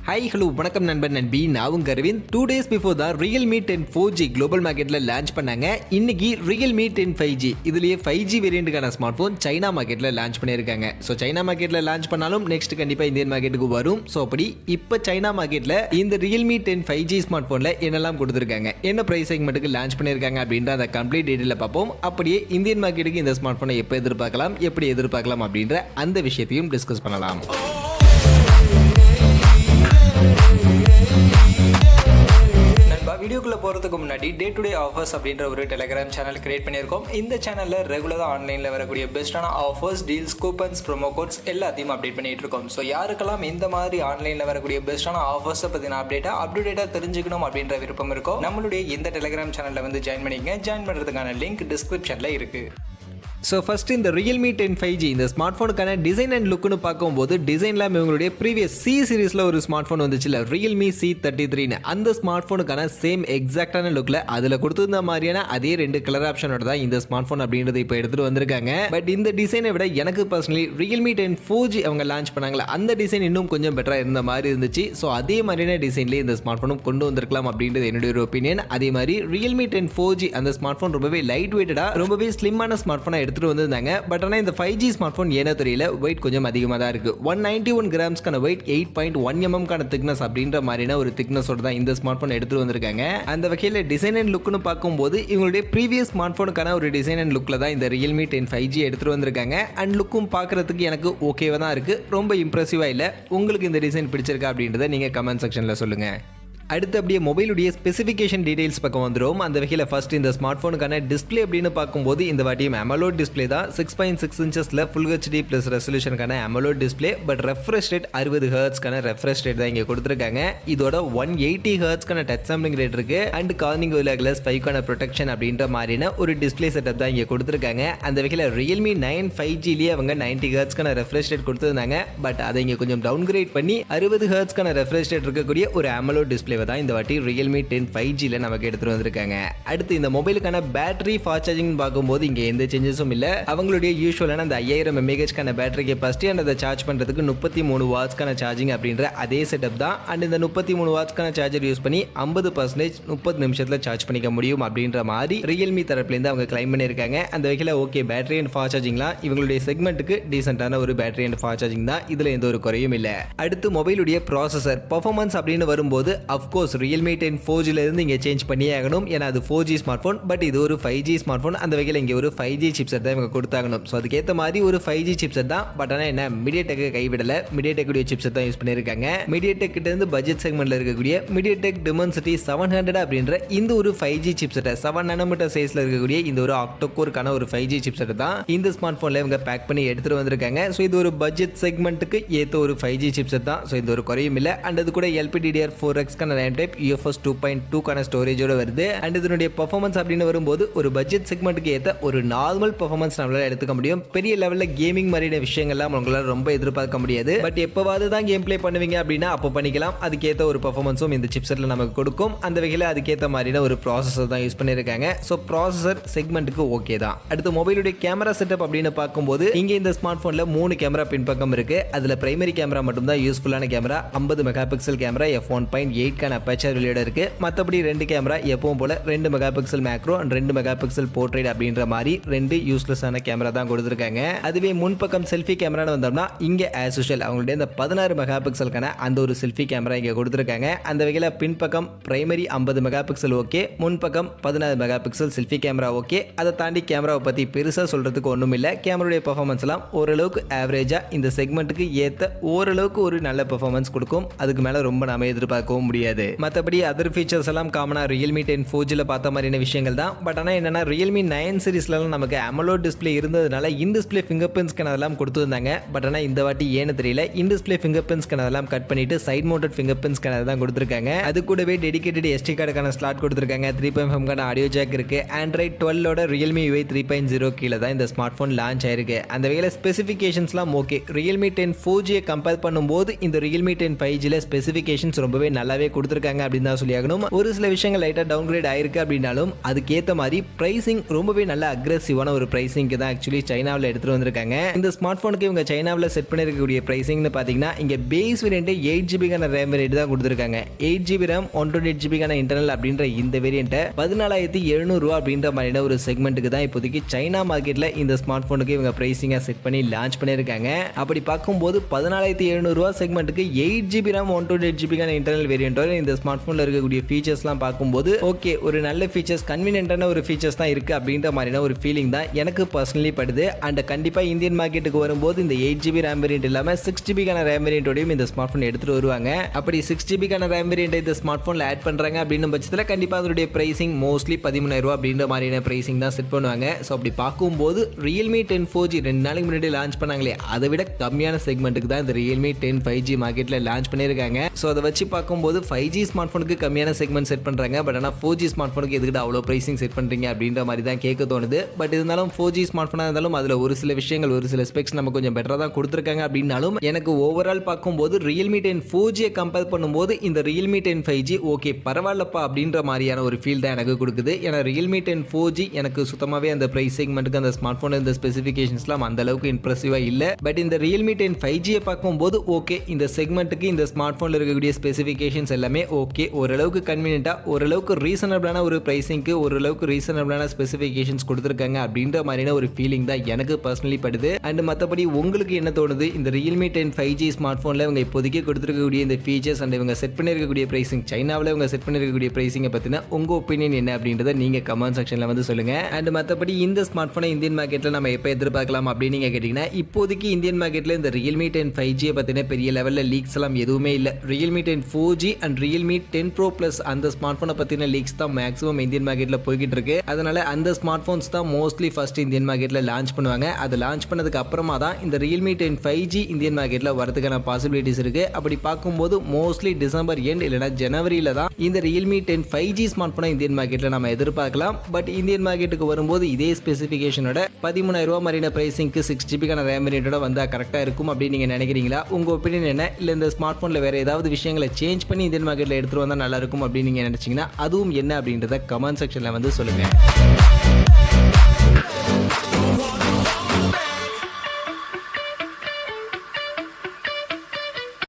Hi hello வணக்கம் நண்பன் நண்பி நான் உங்க அரவிந்த். 2 days பிஃபோர் தான் Realme 10 4G குளோபல் மார்க்கெட்ல லான்ச் பண்ணாங்க. இன்னைக்கு Realme 10 5G இதுலயே 5G வேரியண்ட்டுக்கான ஸ்மார்ட் போன் சைனா மார்க்கெட்ல லான்ச் பண்ணியிருக்காங்க. ஸோ சைனா மார்க்கெட்ல லான்ச் பண்ணாலும் நெக்ஸ்ட் கண்டிப்பா இந்தியன் மார்க்கெட்டுக்கு வரும். ஸோ அப்படி இப்போ சைனா மார்க்கெட்ல இந்த Realme 10 5G ஸ்மார்ட் போன்ல என்னெல்லாம் கொடுத்துருக்காங்க, என்ன பிரைஸ் செக்மெண்ட்டுக்கு லான்ச் பண்ணியிருக்காங்க அப்படின்ற அந்த கம்ப்ளீட் டீட்டெயில பார்ப்போம். அப்படியே இந்தியன் மார்க்கெட்டுக்கு இந்த ஸ்மார்ட் போனை எப்போ எதிர்பார்க்கலாம், எப்படி எதிர்பார்க்கலாம் அப்படின்ற அந்த விஷயத்தையும் டிஸ்கஸ் பண்ணலாம். வீடியோக்குள்ள போகிறதுக்கு முன்னாடி டே டு டே ஆஃபர்ஸ் அப்படின்ற ஒரு டெலிகிராம் சேனல் கிரியேட் பண்ணியிருக்கோம். இந்த சேனலில் ரெகுலராக ஆன்லைனில் வரக்கூடிய பெஸ்ட்டான offers, deals, coupons, promo quotes எல்லாத்தையும் அப்டேட் பண்ணிட்டு இருக்கோம். ஸோ யாருக்கெல்லாம் இந்த மாதிரி ஆன்லைனில் வரக்கூடிய பெஸ்ட்டான ஆஃபர்ஸை பற்றின அப்டேட்டாக தெரிஞ்சுக்கணும் அப்படின்ற விருப்பம் இருக்கோ நம்மளுடைய இந்த டெலிகிராம் சேனலில் வந்து ஜாயின் பண்ணிக்கங்க. ஜாயின் பண்ணுறதுக்கான லிங்க் டிஸ்கிரிப்ஷனில் இருக்குது. ஸோ ஃபர்ஸ்ட் இந்த Realme 10 5G இந்த ஸ்மார்ட் ஃபோனுக்கான டிசைன் அண்ட் லுக்குன்னு பார்க்கும்போது டிசைன்லாம் இவங்களுடைய ப்ரீவியஸ் C சீரீஸில் ஒரு ஸ்மார்ட் ஃபோன் வந்துச்சுல Realme C33 அந்த ஸ்மார்ட் ஃபோனுக்கான சேம் எக்ஸாக்டான லுக்கில் அதில் கொடுத்துருந்த மாதிரியான அதே 2 கலர் ஆப்ஷனோட தான் இந்த ஸ்மார்ட் ஃபோன் அப்படின்றது இப்போ எடுத்துகிட்டு வந்திருக்காங்க. பட் இந்த டிசைனை விட எனக்கு பர்சனலி Realme 10 4G அவங்க லான்ச் பண்ணாங்களா அந்த டிசைன் இன்னும் கொஞ்சம் பெட்டராக இருந்த மாதிரி இருந்துச்சு. ஸோ அதே மாதிரியான டிசைன்லேயே இந்த ஸ்மார்ட் ஃபோனும் கொண்டு வந்திருக்கலாம் அப்படின்றது என்னுடைய ஒரு ஒப்பீனியன். அதே மாதிரி Realme 10 4G அந்த ஸ்மார்ட் ஃபோன் ரொம்பவே லைட் வெயிட்டடாக ரொம்பவே ஸ்லிம்மான ஸ்மார்ட் ஃபோனாக எடுத்துகிட்டு வந்திருந்தாங்க. பட் ஆனால் இந்த 5G ஸ்மார்ட் ஃபோன் ஏனோ தெரியல வெயிட் கொஞ்சம் அதிகமாக தான் இருக்கு. 191 கிராம்ஸ்க்கான வெயிட், 8.1 mm கான திக்னஸ் அப்படின்ற மாதிரியான ஒரு திக்னஸோட தான் இந்த ஸ்மார்ட் ஃபோன் எடுத்துட்டு வந்திருக்காங்க. அந்த வகையில் டிசைன் அண்ட் லுக்னு பார்க்கும்போது இவங்களுடைய ப்ரீவியஸ் ஸ்மார்ட் ஃபோனுக்கான ஒரு டிசைன் அண்ட் லுக்ல தான் இந்த Realme 10 5G எடுத்துட்டு வந்திருக்காங்க. அண்ட் லுக்கும் பார்க்கறதுக்கு எனக்கு ஓகேவா தான் இருக்கு, ரொம்ப இம்ப்ரெசிவா இல்லை. உங்களுக்கு இந்த டிசைன் பிடிச்சிருக்கா அப்படின்றத நீங்க கமெண்ட் செக்ஷன்ல சொல்லுங்க. அடுத்து அப்படியே மொபைலுடைய ஸ்பெசிஃபிகேஷன் டீடைல்ஸ் பக்கம் வந்துடும். அந்த வகையில் ஃபர்ஸ்ட் இந்த ஸ்மார்ட் ஃபோனுக்கான டிஸ்பிளே அப்படின்னு பார்க்கும்போது இந்த வாட்டியும் AMOLED டிஸ்பிளே தான். 6.6 இன்ச்சஸில் ஃபுல் HD ப்ளஸ் ரெசல்யூஷனுக்கான AMOLED display. But refresh rate 60 ஹெர்ட்ஸ்க்கான ரெஃப்ரெஷ் ரேட் தான் இங்கே கொடுத்துருக்காங்க. இதோட 180 ஹெர்ட்ஸ்க்கான டச் சாம்பிளிங் ரேட் இருக்கு. அண்ட் கார்னிங் கோரில்லா கிளாஸ் 5க்கான ப்ரொடெக்ஷன் அப்படின்ற மாதிரியான ஒரு டிஸ்பிளே செட்டப் தான் இங்கே கொடுத்துருக்காங்க. அந்த வகையில் Realme 9 5Gலேயே அவங்க 90 ஹெர்ட்ஸ்க்கான ரெஃப்ரெஷ் ரேட் கொடுத்துருந்தாங்க. பட் அதை இங்கே கொஞ்சம் டவுன் கிரேட் பண்ணி 60 ஹெர்ட்ஸ்க்கான ரெஃப்ரெஷ் ரேட் இருக்கக்கூடிய ஒரு AMOLED டிஸ்பிளே தான் இந்த வாட்டி Realme 10 5Gல நமக்கு எடுத்துட்டு வந்திருக்காங்க. அடுத்து இந்த மொபைலுக்கான பேட்டரி ஃபாஸ்ட் சார்ஜிங் பார்க்கும்போது இங்க எந்த சேஞ்சஸும் இல்ல. அவங்களுடைய யூசுவலான அந்த 5000 mAh கான பேட்டரி கெபாசிட்டி அண்ட் அதை சார்ஜ் பண்றதுக்கு 33 வாட்ஸ்க்கான சார்ஜிங் அப்படின்ற அதே செட்டப் தான். அண்ட் இந்த 33 வாட்ஸ்க்கான சார்ஜர் யூஸ் பண்ணி 50% 30 நிமிஷத்துல சார்ஜ் பண்ணிக்க முடியும் அப்படின்ற மாதிரி Realme தரப்புல இருந்து அவங்க கிளைம் பண்ணிருக்காங்க. அந்த வகையில ஓகே, பேட்டரி அண்ட் ஃபாஸ்ட் சார்ஜிங்லாம் இவங்களுடைய செக்மெண்ட்டுக்கு டீசென்ட்டான ஒரு பேட்டரி அண்ட் ஃபாஸ்ட் சார்ஜிங் தான். இதுல எந்த ஒரு குறையும் இல்ல. அடுத்து மொபைலுடைய ப்ராசஸர் பெர்ஃபார்மன்ஸ் அப்படின்னு வரும்போது அஃப்கோர்ஸ் Realme 10 4Gல இருந்து இங்கே சேஞ்ச் பண்ணியே ஆகணும். ஏன்னா அது 4G ஸ்மார்ட் ஃபோன், பட் இது ஒரு 5G ஸ்மார்ட் ஃபோன். அந்த வகையில் இங்கே ஒரு 5G சிப்செட் தான் இவங்க கொடுத்தாகணும். ஸோ அதுக்கேற்ற மாதிரி ஒரு 5G சிப்செட் தான். பட் ஆனால் என்ன, MediaTek கைவிடலை, MediaTek உடைய சிப்செட் தான் யூஸ் பண்ணியிருக்காங்க. MediaTek கிட்ட இருந்து பட்ஜெட் செக்மெண்ட்ல இருக்கக்கூடிய MediaTek Dimensity 700 அப்படின்ற இந்த ஒரு 5G சிப்செட்டை 7 nm சைஸ்ல இருக்கக்கூடிய இந்த ஒரு ஆக்டோகோருக்கான ஒரு 5G சிப்செட் தான் இந்த ஸ்மார்ட் ஃபோனில் இவங்க பேக் பண்ணி எடுத்துட்டு வந்திருக்காங்க. ஸோ இது ஒரு பட்ஜெட் செக்மெண்ட்டுக்கு ஏற்ற ஒரு 5G சிப்செட் தான். ஸோ இது ஒரு குறையும் இல்லை. அண்ட் அது கூட LPDDR4X கான ரேம் டைப், UFS 2.2 கான ஸ்டோரேஜோட வருது. அண்ட் இதனுடைய பெர்ஃபார்மன்ஸ் அப்படின்னு வரும்போது ஒரு பட்ஜெட் செக்மெண்ட்டுக்கு ஏற்ற ஒரு நார்மல் பெர்ஃபார்மன்ஸ் நம்மளால எடுத்துக்க முடியும். பெரிய லெவலில் கேமிங் மாதிரியான விஷயங்கள்லாம் உங்களால் ரொம்ப எதிர்பார்க்க முடியாது. பட் எப்போவாது தான் கேம் பிளே பண்ணுவீங்க அப்படின்னா அப்போ பண்ணிக்கலாம். அதுக்கேற்ற ஒரு பெர்ஃபார்மன்ஸும் இந்த சிப்செட்ல நமக்கு கொடுக்கும். அந்த வகையில் அதுக்கேற்ற மாதிரியான ஒரு ப்ராசஸர் தான் யூஸ் பண்ணியிருக்காங்க. ஸோ ப்ராசஸர் செக்மெண்ட்டுக்கு ஓகே தான். அடுத்து மொபைலுடைய கேமரா செட்டப் அப்படின்னு பார்க்கும்போது இங்கே இந்த ஸ்மார்ட் ஃபோனில் 3 கேமரா பின்பக்கம் இருக்கு. அதில் பிரைமரி கேமரா மட்டும் தான் யூஸ்ஃபுல்லான camera. 50 mega pixel camera f1.8 கான அபேச்சர் வெளியோட இருக்கு. மற்றபடி 2 கேமரா எப்பவும் போல 2 megapixel macro and 2 megapixel portrait அப்படின்ற மாதிரி 2 யூஸ்லெஸ்ஸான கேமரா தான் கொடுத்துருக்காங்க. அதுவே முன்பக்கம் செல்ஃபி கேமரான்னு வந்தோம்னா இங்கே ஆஸ் யூஷுவல் அவங்களுடைய இந்த 16 மெகா பிக்சலுக்கான அந்த ஒரு செல்ஃபி கேமரா இங்கே கொடுத்துருக்காங்க. அந்த வகையில் பின்பக்கம் பிரைமரி 50 மெகா பிக்சல் ஓகே, முன்பக்கம் 16 mega pixel selfie camera okay. அதை தாண்டி கேமராவை பற்றி பெருசாக சொல்றதுக்கு ஒன்றும் இல்லை. கேமராவுடைய பெர்ஃபார்மன்ஸ் எல்லாம் ஓரளவுக்கு ஆவரேஜா இந்த செக்மெண்ட்டுக்கு ஏற்ற ஓரளவுக்கு ஒரு நல்ல பெர்ஃபார்மன்ஸ் கொடுக்கும். அதுக்கு மேலே ரொம்ப நாம எதிர்பார்க்கவும் முடியாது. மற்றபடி அதர் ஃபீச்சர்ஸ் எல்லாம் காமனாக Realme 10 4Gல பார்த்த மாதிரியான விஷயங்கள் தான். பட் ஆனால் என்னன்னா Realme 9 சீரிஸ்லாம் நமக்கு AMOLED டிஸ்பிளே இருந்ததுனால in display fingerprint scanner எல்லாம் கொடுத்துருந்தாங்க. பட் ஆனால் இந்த வாட்டி ஏன்னு தெரியல, in display fingerprint scanner எல்லாம் கட் பண்ணிட்டு side mounted fingerprint scanner தான் கொடுத்துருக்காங்க. அது கூடவே டெடிகேட்டட் SD கார்டுக்கான ஸ்லாட் கொடுத்துருக்காங்க. 3.5 கான ஆடியோ ஜாக் இருக்கு. Android 12ஓட Realme UI 3.0 கீழே தான் இந்த ஸ்மார்ட் ஃபோன் லான்ச் ஆயிருக்கு. அந்த வகையில் ஸ்பெசிஃபிகேஷன்ஸ்லாம் ஓகே. Realme 10 4G கம்பேர் பண்ணும்போது இந்த Realme 10 5Gல ஸ்பெசிஃபிகேஷன்ஸ் ரொம்பவே நல்லாவே கொடுத்துருக்காங்க அப்படின்னு தான் சொல்லியாகணும். ஒரு சில விஷயங்கள் லைட்டாக டவுன்கிரேட் ஆயிருக்கு அப்படின்னாலும் அதுக்கேற்ற மாதிரி பிரைசிங் ரொம்பவே நல்ல அக்ரெசிவான ஒரு பிரைசிங்க்கு தான் ஆக்சுவலி சைனாவில் எடுத்துட்டு வந்திருக்காங்க. இந்த ஸ்மார்ட் போனுக்கு இவங்க சைனாவில் செட் பண்ணிருக்கக்கூடிய பிரைசிங்னு பார்த்தீங்கன்னா இங்கே base variant 8GB RAM variant தான் கொடுத்துருக்காங்க. 8GB ரேம் 128GB இன்டர்னல் அப்படின்ற இந்த வேரியன்ட்டை 14,700 ரூபா அப்படின்ற மாதிரியான ஒரு செக்மெண்ட்டுக்கு தான் இப்போதைக்கு சைனா மார்க்கெட்டில் இந்த ஸ்மார்ட் போனுக்கு இவங்க பிரைசிங்காக செட் பண்ணி லான்ச் பண்ணியிருக்காங்க. அப்படி பார்க்கும்போது 14,700 ரூபா செக்மெண்ட்டுக்கு 8GB ரேம் 128GB இன்டர்னல் வேரியன்ட்டோட இந்த ஸ்மார்ட் போனில் இருக்கக்கூடிய ஃபீச்சர்ஸ்லாம் பார்க்கும்போது ஓகே ஒரு நல்ல ஃபீச்சர்ஸ் கன்வீனியன்ட்டான ஒரு ஃபீச்சர்ஸ் தான் இருக்குது அப்படின்ற மாதிரியான ஒரு ஃபீலிங் தான் எனக்கு பர்சனலி படுது. அண்ட் கண்டிப்பாக இந்தியன் மார்க்கெட்டுக்கு வரும்போது இந்த 8GB ரேம் வேரியன்ட் இல்லாமல் 6GB ரேம் வேரியன்ட்டோடையும் இந்த ஸ்மார்ட் போன் எடுத்துகிட்டு வருவாங்க. அப்படி 6GB ரேம் வேரியன்ட் இந்த ஸ்மார்ட் போனில் ஆட் பண்ணுறாங்க அப்படின்னு பட்சத்தில் கண்டிப்பாக அதனுடைய பிரைசிங் மோஸ்ட்லி 13,000 ரூபா அப்படின்ற மாதிரியான பிரைசிங் தான் செட் பண்ணுவாங்க. ஸோ அப்படி பார்க்கும்போது Realme 10 4G 2 நாளைக்கு முன்னாடி லான்ச் பண்ணாங்களே அதை விட கம்மியான செக்மெண்ட்டுக்கு தான் இந்த Realme 10 5G மார்க்கெட்டில் லான்ச் பண்ணியிருக்காங்க. ஸோ அதை வச்சு பார்க்கும்போது 5G ஸ்மார்ட் ஃபோனுக்கு கம்மியான செக்மெண்ட் செட் பண்ணுறாங்க. பட் ஆனால் 4G ஸ்மார்ட் ஃபோனுக்கு எதுக்கிட்ட அவ்வளோ ப்ரைசிங் செட் பண்ணுறீங்க அப்படின்ற மாதிரி தான் கேட்க தோணுது. பட் இருந்தாலும் 4G ஸ்மார்ட் ஃபோனாக இருந்தாலும் அதில் ஒரு சில விஷயங்கள் ஒரு சில ஸ்பெக்ஸ் நம்ம கொஞ்சம் பெட்டராக தான் கொடுத்துருக்காங்க அப்படின்னாலும் எனக்கு ஓவரால் பார்க்கும்போது Realme 10 4G கம்பேர் பண்ணும்போது இந்த Realme 10 5G ஓகே பரவாயில்லப்பா அப்படின்ற மாதிரியான ஒரு ஃபீல் தான் எனக்கு கொடுக்குது. ஏன்னா Realme 10 4G எனக்கு சுத்தமாகவே அந்த ப்ரைஸ் செக்மெண்ட்டுக்கு அந்த ஸ்மார்ட் ஃபோன் இந்த ஸ்பெசிஃபிகேஷன்ஸ்லாம் அந்த அளவுக்கு இம்ப்ரெசிவாக இல்லை. பட் இந்த Realme 10 5G பார்க்கும்போது ஓகே இந்த செக்மெண்ட்டுக்கு இந்த ஸ்மார்ட் ஃபோனில் இருக்கக்கூடிய ஸ்பெசிஃபிகேஷன்ஸ் எல்லாமே ஓகே ஓரளவுக்கு கன்வீனியன்ட்டாக ஓரளவுக்கு ரீசனபிளான ஒரு ப்ரைஸிங்க்கு ஓரளவுக்கு ரீசனபிளான ஸ்பெசிஃபிகேஷன்ஸ் கொடுத்துருக்காங்க அப்படின்ற மாதிரியான ஒரு ஃபீலிங் தான் எனக்கு பர்சனலி படுது. அண்ட் மற்றபடி உங்களுக்கு என்ன தோணுது இந்த Realme 10 5G ஸ்மார்ட் ஃபோனில் இவங்க இப்போதைக்கு கொடுத்துருக்கக்கூடிய இந்த ஃபீச்சர்ஸ் அண்ட் இவங்க செட் பண்ணியிருக்கக்கூடிய ப்ரைசிங் சைனாவில் இவங்க செட் பண்ணியிருக்கக்கூடிய ப்ரைசிங்கை பற்றின உங்கள் ஒப்பீனியன் என்ன அப்படின்றத நீங்கள் கமெண்ட் செக்ஷனில் வந்து சொல்லுங்கள். அண்ட் மற்றபடி இந்த ஸ்மார்ட் ஃபோனை இந்தியன் மார்க்கெட்டில் நம்ம எப்போ எதிர்பார்க்கலாம் அப்படின்னு நீங்கள் கேட்டிங்கன்னா இப்போதைக்கு இந்தியன் மார்க்கெட்டில் இந்த Realme 10 5G பற்றின பெரிய லெவலில் லீக்ஸ் எல்லாம் எதுவுமே இல்லை. Realme 10 4G and Realme 10 Pro Plus அந்த ஸ்மார்ட் ஃபோனை பற்றின லீக்ஸ் தான் மேக்ஸிமம் இந்தியன் மார்க்கெட்டில் போய்கிட்டு இருக்கு. அதனால அந்த ஸ்மார்ட் ஃபோன்ஸ் தான் மோஸ்ட்லி ஃபர்ஸ்ட் இந்தியன் மார்க்கெட்டில் லான்ச் பண்ணுவாங்க. அதை லான்ச் பண்ணதுக்கு அப்புறமா தான் இந்த Realme 10 5G இந்தியன் மார்க்கெட்டில் வரதுக்கான பாசிபிலிட்டிஸ் இருக்கு. அப்படி பார்க்கும்போது மோஸ்ட்லி டிசம்பர் எண்ட் இல்லைனா ஜனவரியில தான் இந்த Realme 10 5G ஸ்மார்ட் ஃபோனை இந்தியன் மார்க்கெட்டில் நம்ம எதிர்பார்க்கலாம். பட் இந்தியன் மார்க்கெட்டுக்கு வரும்போது இதே ஸ்பெசிஃபிகேஷனோட 13,000 ரூபா மாதிரியான பிரைசிங்க்கு 6GB ரேம் வேரியன்ட்டோட வந்தால் கரெக்டாக இருக்கும் அப்படின்னு நீங்கள் நினைக்கிறீங்களா? உங்கள் ஒப்பீனியன் என்ன? இல்லை இந்த ஸ்மார்ட் ஃபோனில் வேறு ஏதாவது விஷயங்களை சேஞ்ச் பண்ணி இந்தியன் மார்க்கெட்டில் எடுத்துகிட்டு வந்தால் நல்லா இருக்கும் அப்படின்னு நீங்கள் நினச்சிங்கன்னா அதுவும் என்ன அப்படின்றத கமெண்ட் செக்ஷனில் வந்து சொல்லுங்கள்.